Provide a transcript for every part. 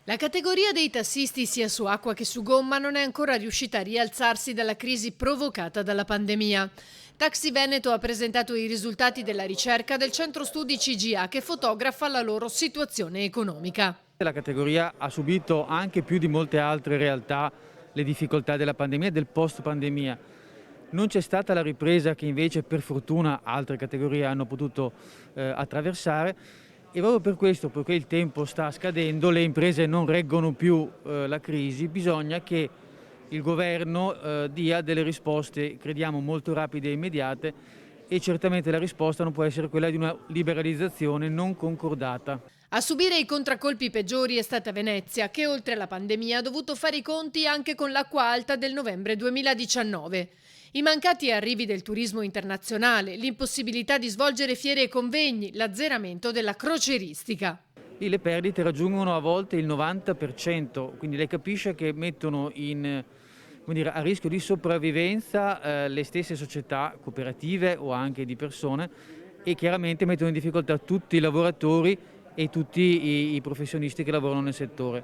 La categoria dei tassisti sia su acqua che su gomma non è ancora riuscita a rialzarsi dalla crisi provocata dalla pandemia. Taxi Veneto ha presentato i risultati della ricerca del centro studi CGA che fotografa la loro situazione economica. La categoria ha subito anche più di molte altre realtà le difficoltà della pandemia e del post-pandemia. Non c'è stata la ripresa che invece per fortuna altre categorie hanno potuto attraversare e proprio per questo, poiché il tempo sta scadendo, le imprese non reggono più la crisi, bisogna che il governo dia delle risposte, crediamo, molto rapide e immediate e certamente la risposta non può essere quella di una liberalizzazione non concordata. A subire i contraccolpi peggiori è stata Venezia, che oltre alla pandemia ha dovuto fare i conti anche con l'acqua alta del novembre 2019. I mancati arrivi del turismo internazionale, l'impossibilità di svolgere fiere e convegni, l'azzeramento della crocieristica. Lì le perdite raggiungono a volte il 90%, quindi lei capisce che mettono a rischio di sopravvivenza le stesse società cooperative o anche di persone e chiaramente mettono in difficoltà tutti i lavoratori e tutti i professionisti che lavorano nel settore.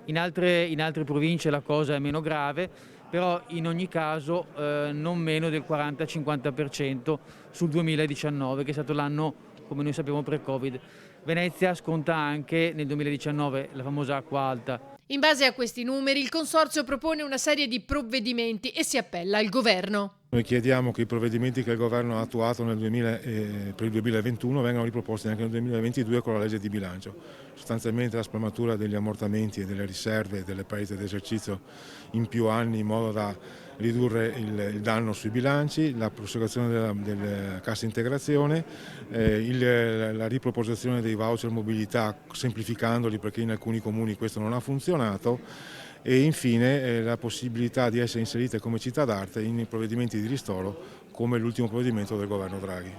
In altre province la cosa è meno grave, però in ogni caso non meno del 40-50% sul 2019, che è stato l'anno, come noi sappiamo, pre-Covid. Venezia sconta anche nel 2019 la famosa acqua alta. In base a questi numeri, il Consorzio propone una serie di provvedimenti e si appella al governo. Noi chiediamo che i provvedimenti che il governo ha attuato per il 2021 vengano riproposti anche nel 2022 con la legge di bilancio. Sostanzialmente la spalmatura degli ammortamenti e delle riserve e delle perdite d'esercizio in più anni in modo da ridurre il danno sui bilanci, la prosecuzione della cassa integrazione, la riproposizione dei voucher mobilità semplificandoli perché in alcuni comuni questo non ha funzionato e infine la possibilità di essere inserite come città d'arte in provvedimenti di ristoro come l'ultimo provvedimento del governo Draghi.